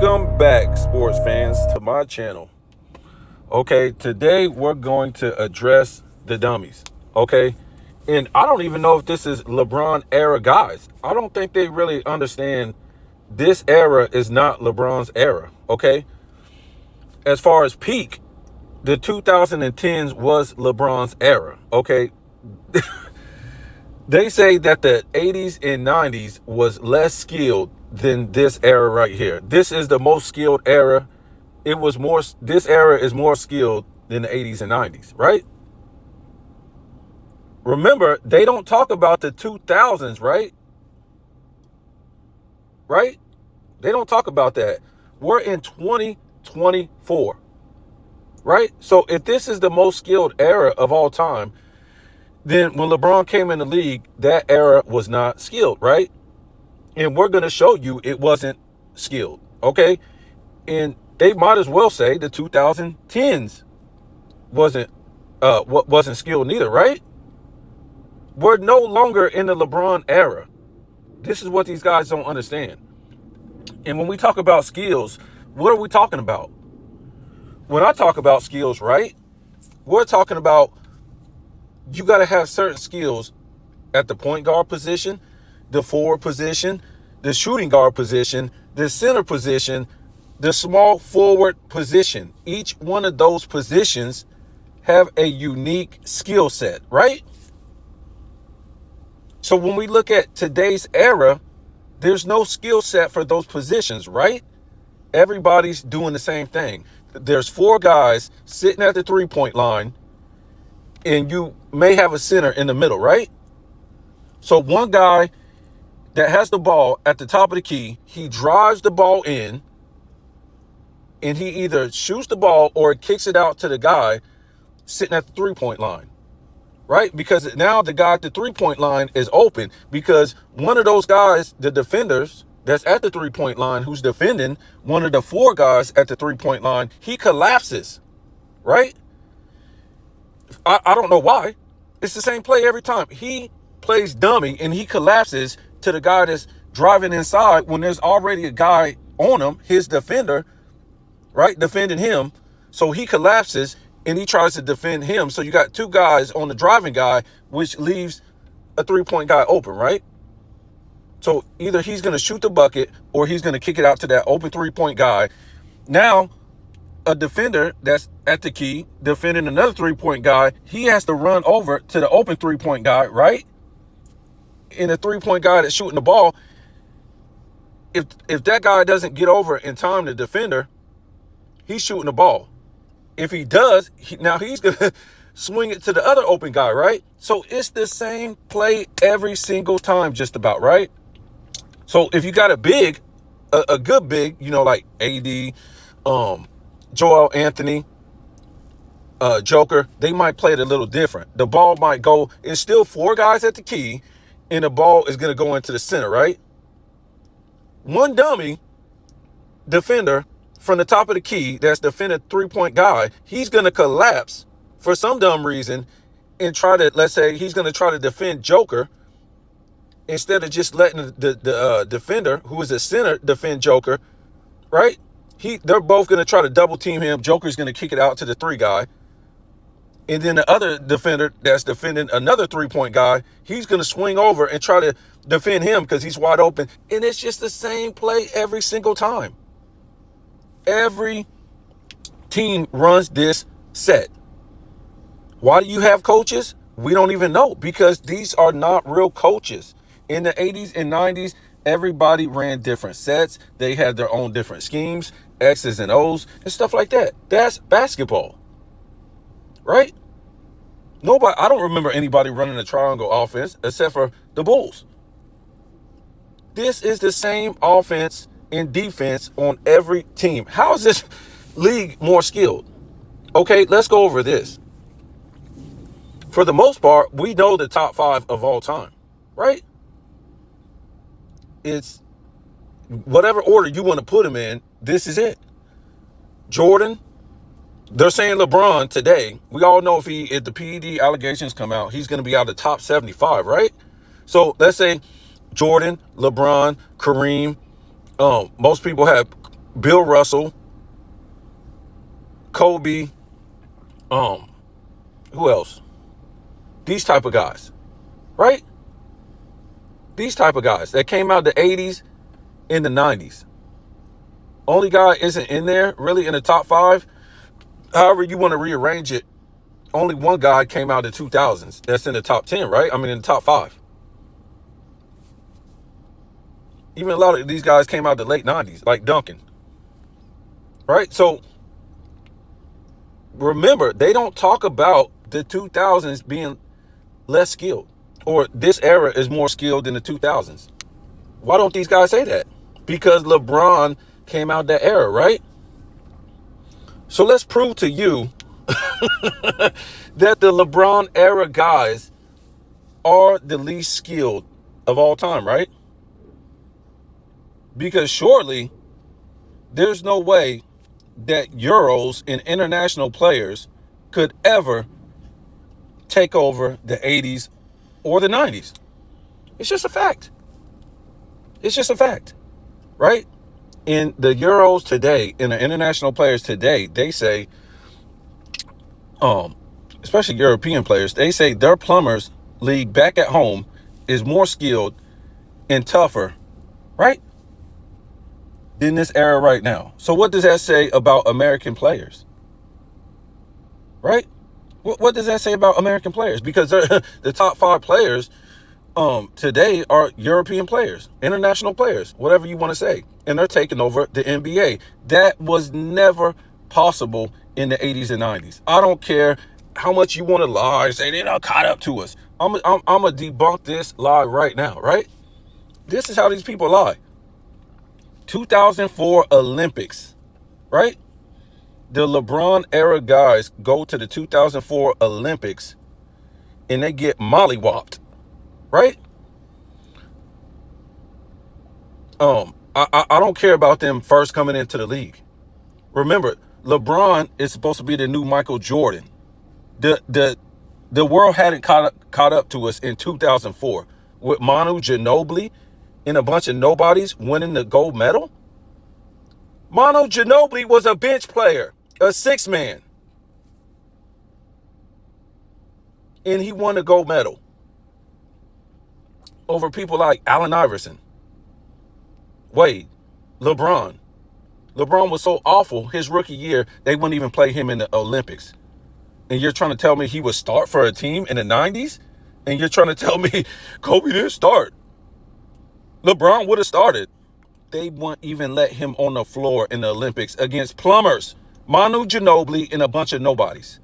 Welcome back, sports fans, to my channel. Okay, today we're going to address the dummies. Okay, and I don't even know if this is LeBron era guys. I don't think they really understand this era is not LeBron's era. Okay, as far as peak, the 2010s was LeBron's era. Okay, they say that the 80s and 90s was less skilled than this era right here. This is the most skilled era. This era is more skilled than the 80s and 90s, right? Remember, they don't talk about the 2000s, right? Right? They don't talk about that. We're in 2024, right? So if this is the most skilled era of all time, then when LeBron came in the league, that era was not skilled, right? And we're going to show you it wasn't skilled, okay? And they might as well say the 2010s wasn't skilled neither, right? We're no longer in the LeBron era. This is what these guys don't understand. And when we talk about skills, what are we talking about? When I talk about skills, right, we're talking about you got to have certain skills at the point guard position, the forward position, the shooting guard position, the center position, the small forward position. Each one of those positions have a unique skill set, right? So when we look at today's era, there's no skill set for those positions, right? Everybody's doing the same thing. There's four guys sitting at the three-point line, and you may have a center in the middle, right? So one guy that has the ball at the top of the key, he drives the ball in, and he either shoots the ball or kicks it out to the guy sitting at the three-point line, right? Because now the guy at the three-point line is open because one of those guys, the defenders that's at the three-point line who's defending one of the four guys at the three-point line, he collapses, right? I don't know why. It's the same play every time. He plays dummy and he collapses to the guy that's driving inside when there's already a guy on him, his defender, right, defending him. So he collapses and he tries to defend him. So you got two guys on the driving guy, which leaves a three-point guy open, right? So either he's going to shoot the bucket or he's going to kick it out to that open three-point guy. Now, a defender that's at the key defending another three-point guy, he has to run over to the open three-point guy, right? And the three-point guy that's shooting the ball, if that guy doesn't get over in time, the defender, he's shooting the ball. If he does, now he's going to swing it to the other open guy, right? So it's the same play every single time just about, right? So if you got a big, a good big, like AD, Joel Anthony, Joker, they might play it a little different. The ball might go, it's still four guys at the key, and the ball is going to go into the center, right? One dummy defender from the top of the key that's defending three-point guy, he's going to collapse for some dumb reason and try to, let's say, he's going to try to defend Joker instead of just letting the defender, who is a center, defend Joker, right? They're both going to try to double team him. Joker's going to kick it out to the three guy. And then the other defender that's defending another three-point guy, he's going to swing over and try to defend him because he's wide open. And it's just the same play every single time. Every team runs this set. Why do you have coaches? We don't even know, because these are not real coaches. In the 80s and 90s, everybody ran different sets. They had their own different schemes, X's and O's, and stuff like that. That's basketball, right? I don't remember anybody running a triangle offense except for the Bulls. This is the same offense and defense on every team. How is this league more skilled? Okay, let's go over this. For the most part, we know the top five of all time, right? It's whatever order you want to put them in, this is it. Jordan, they're saying LeBron today. We all know if the PED allegations come out, he's going to be out of the top 75, right? So let's say Jordan, LeBron, Kareem. Most people have Bill Russell, Kobe, who else? These type of guys, right? These type of guys that came out the 80s and the 90s. Only guy isn't in there really in the top 5. However you want to rearrange it, only one guy came out in the 2000s that's in the top 10, right? I mean, in the top 5. Even a lot of these guys came out the late 90s, like Duncan, right? So remember, they don't talk about the 2000s being less skilled, or this era is more skilled than the 2000s. Why don't these guys say that? Because LeBron came out that era, right? So let's prove to you that the LeBron era guys are the least skilled of all time, right? Because surely there's no way that Euros and international players could ever take over the 80s or the 90s. It's just a fact. It's just a fact, right? In the Euros today, in the international players today, they say, especially European players, they say their plumbers league back at home is more skilled and tougher, right, than this era right now. So what does that say about American players, right? What does that say about American players? Because the top 5 players today are European players, international players, whatever you want to say. And they're taking over the NBA. That was never possible in the 80s and 90s. I don't care how much you want to lie, say they're not caught up to us. I'm going to debunk this lie right now, right? This is how these people lie. 2004 Olympics, right? The LeBron era guys go to the 2004 Olympics and they get mollywopped, right? I don't care about them first coming into the league. Remember, LeBron is supposed to be the new Michael Jordan. The world hadn't caught up to us in 2004 with Manu Ginobili and a bunch of nobodies winning the gold medal. Manu Ginobili was a bench player, a 6-man. And he won the gold medal over people like Allen Iverson, Wade, LeBron. LeBron was so awful his rookie year, they wouldn't even play him in the Olympics. And you're trying to tell me he would start for a team in the 90s? And you're trying to tell me Kobe didn't start. LeBron would have started. They wouldn't even let him on the floor in the Olympics against plumbers, Manu Ginobili, and a bunch of nobodies.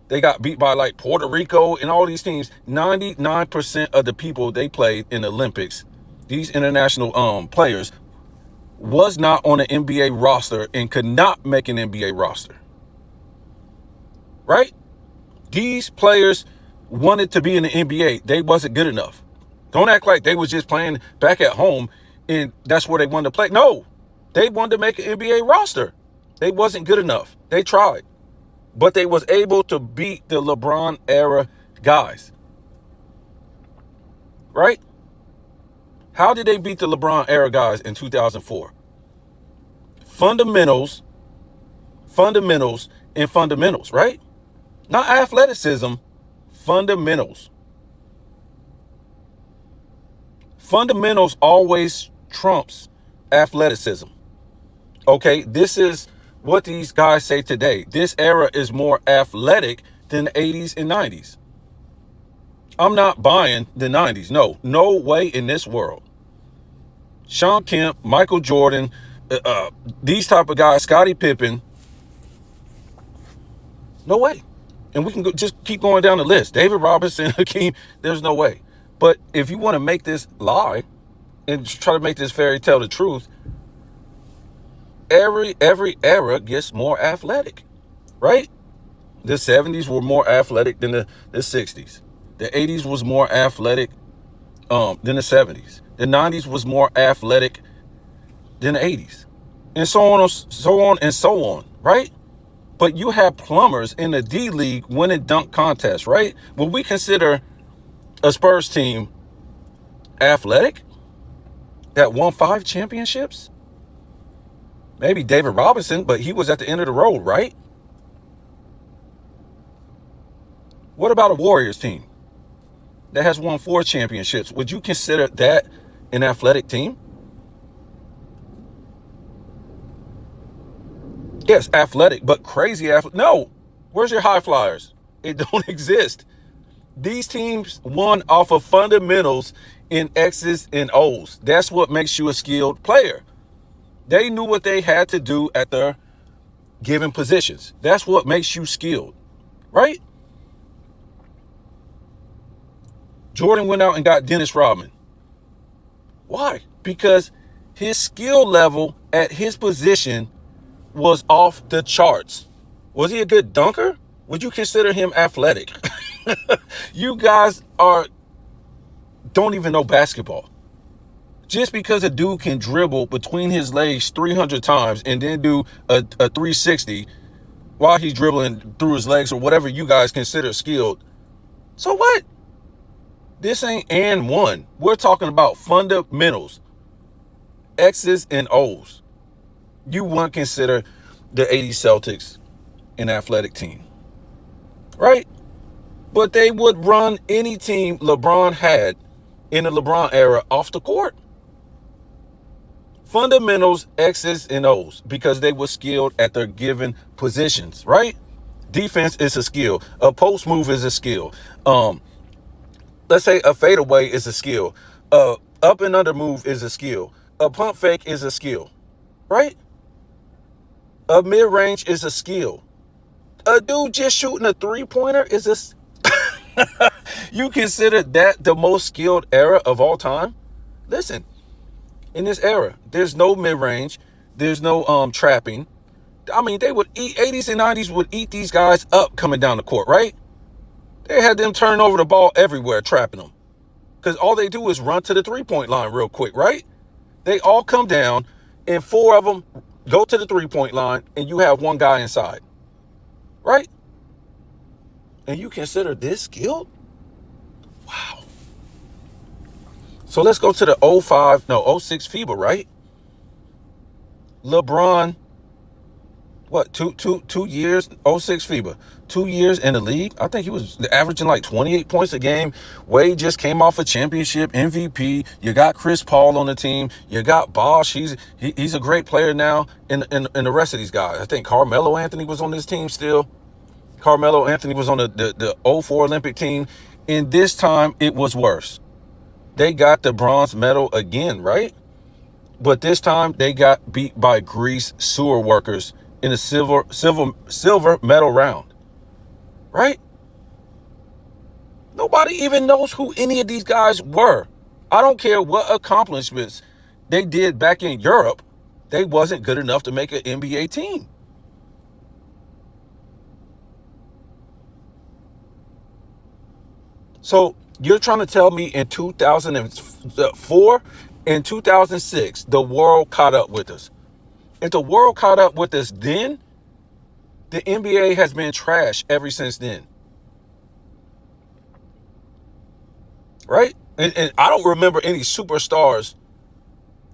They got beat by like Puerto Rico and all these teams. 99% of the people they played in the Olympics, these international players, was not on an NBA roster and could not make an NBA roster. Right? These players wanted to be in the NBA. They wasn't good enough. Don't act like they was just playing back at home and that's where they wanted to play. No, they wanted to make an NBA roster. They wasn't good enough. They tried. But they was able to beat the LeBron era guys. Right? How did they beat the LeBron era guys in 2004? Fundamentals, and fundamentals, right? Not athleticism, fundamentals. Fundamentals always trumps athleticism. Okay, this is what these guys say today. This era is more athletic than the 80s and 90s. I'm not buying the 90s. No way in this world. Sean Kemp, Michael Jordan, these type of guys, Scottie Pippen. No way. And we can just keep going down the list. David Robinson, Hakeem, there's no way. But if you want to make this lie and try to make this fairy tale the truth, every era gets more athletic, right? The 70s were more athletic than the 60s. The 80s was more athletic than the 70s. The 90s was more athletic than the 80s. And so on, right? But you have plumbers in the D League winning dunk contests, right? Will we consider a Spurs team athletic that won 5 championships? Maybe David Robinson, but he was at the end of the road, right? What about a Warriors team that has won 4 championships? Would you consider that an athletic team? Yes, athletic, but crazy athletic. No, where's your high flyers? It don't exist. These teams won off of fundamentals in X's and O's. That's what makes you a skilled player. They knew what they had to do at their given positions. That's what makes you skilled, right? Jordan went out and got Dennis Rodman. Why? Because his skill level at his position was off the charts. Was he a good dunker? Would you consider him athletic? You guys don't even know basketball. Just because a dude can dribble between his legs 300 times and then do a 360 while he's dribbling through his legs or whatever you guys consider skilled. So what? This ain't and one. We're talking about fundamentals. X's and O's. You wouldn't consider the 80s Celtics an athletic team, right? But they would run any team LeBron had in the LeBron era off the court. Fundamentals, X's and O's, because they were skilled at their given positions, right? Defense is a skill. A post move is a skill. Let's say a fadeaway is a skill. Up and under move is a skill. A pump fake is a skill, right? A mid-range is a skill. A dude just shooting a three-pointer is a... You consider that the most skilled era of all time? Listen, in this era, there's no mid-range. There's no trapping. I mean, they would eat... 80s and 90s would eat these guys up coming down the court, right? They had them turn over the ball everywhere, trapping them. Because all they do is run to the three-point line real quick, right? They all come down, and 4 of them go to the three-point line, and you have 1 guy inside. Right? And you consider this skilled? Wow. So let's go to the 06 FIBA, right? LeBron, what, two years, 06 FIBA, 2 years in the league. I think he was averaging like 28 points a game. Wade just came off a championship MVP. You got Chris Paul on the team. You got Bosh. He's a great player now. And the rest of these guys, I think Carmelo Anthony was on this team still. Carmelo Anthony was on the 04 Olympic team. And this time it was worse. They got the bronze medal again, right? But this time they got beat by Greece sewer workers in a silver medal round, right? Nobody even knows who any of these guys were. I don't care what accomplishments they did back in Europe. They wasn't good enough to make an NBA team. So you're trying to tell me in 2004 and 2006, the world caught up with us. If the world caught up with us then, the NBA has been trash ever since then. Right? And I don't remember any superstars,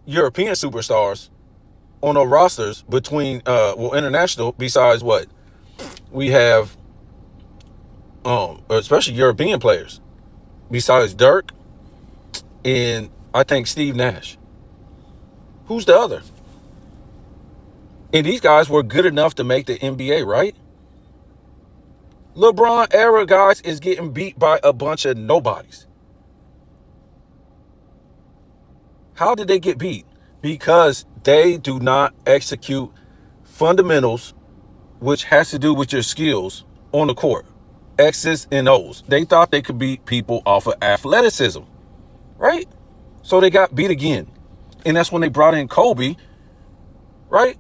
European superstars, on our rosters between, international, besides what? We have, especially European players, besides Dirk and I think Steve Nash. Who's the other? And these guys were good enough to make the NBA, right? LeBron era guys is getting beat by a bunch of nobodies. How did they get beat? Because they do not execute fundamentals, which has to do with your skills on the court. X's and O's. They thought they could beat people off of athleticism, right? So they got beat again. And that's when they brought in Kobe, right?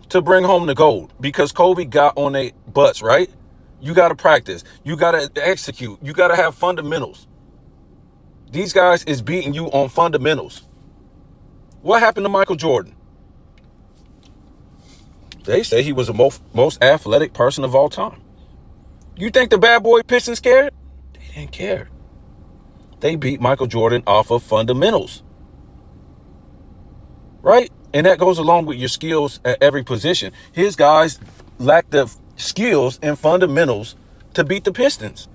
To bring home the gold, because Kobe got on their butts, right? You got to practice. You got to execute. You got to have fundamentals. These guys is beating you on fundamentals. What happened to Michael Jordan? They say he was the most athletic person of all time. You think the bad boy Pistons cared? They didn't care. They beat Michael Jordan off of fundamentals. right? And that goes along with your skills at every position. His guys lack the skills and fundamentals to beat the Pistons.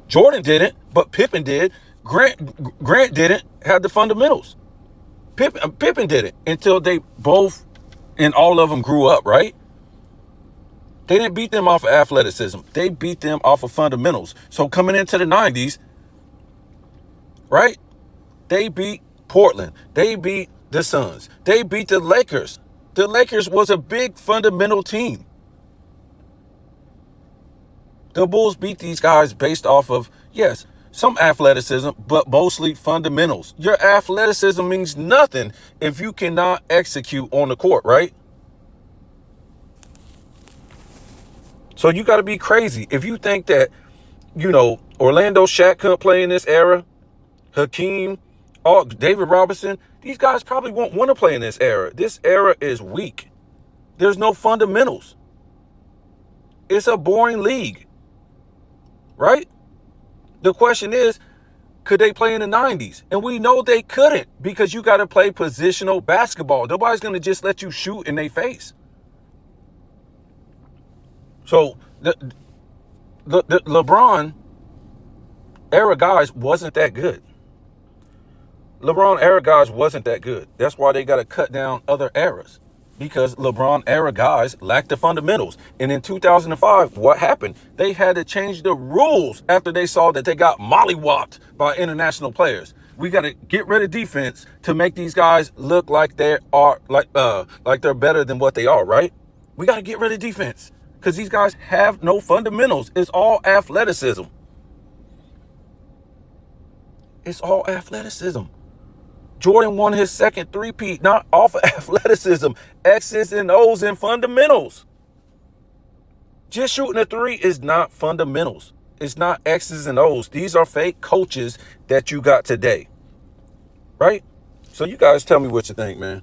Jordan didn't, but Pippen did. Grant didn't have the fundamentals. Pippen did it until they both and all of them grew up, right? They didn't beat them off of athleticism. They beat them off of fundamentals. So coming into the 90s, right? They beat Portland. They beat the Suns. They beat the Lakers. The Lakers was a big fundamental team. The Bulls beat these guys based off of, yes, some athleticism, but mostly fundamentals. Your athleticism means nothing if you cannot execute on the court, right? So you got to be crazy. If you think that, Orlando Shaq couldn't play in this era, Hakeem, David Robinson, these guys probably won't want to play in this era. This era is weak. There's no fundamentals. It's a boring league, right? The question is, could they play in the 90s? And we know they couldn't, because you got to play positional basketball. Nobody's going to just let you shoot in their face. So the LeBron era guys wasn't that good. LeBron era guys wasn't that good. That's why they got to cut down other eras, because LeBron era guys lacked the fundamentals. And in 2005, what happened? They had to change the rules after they saw that they got mollywopped by international players. We got to get rid of defense to make these guys look like they are like they're better than what they are, right? We got to get rid of defense, because these guys have no fundamentals. It's all athleticism. It's all athleticism. Jordan won his second three-peat, not off of athleticism, X's and O's and fundamentals. Just shooting a three is not fundamentals. It's not X's and O's. These are fake coaches that you got today, right? So you guys tell me what you think, man.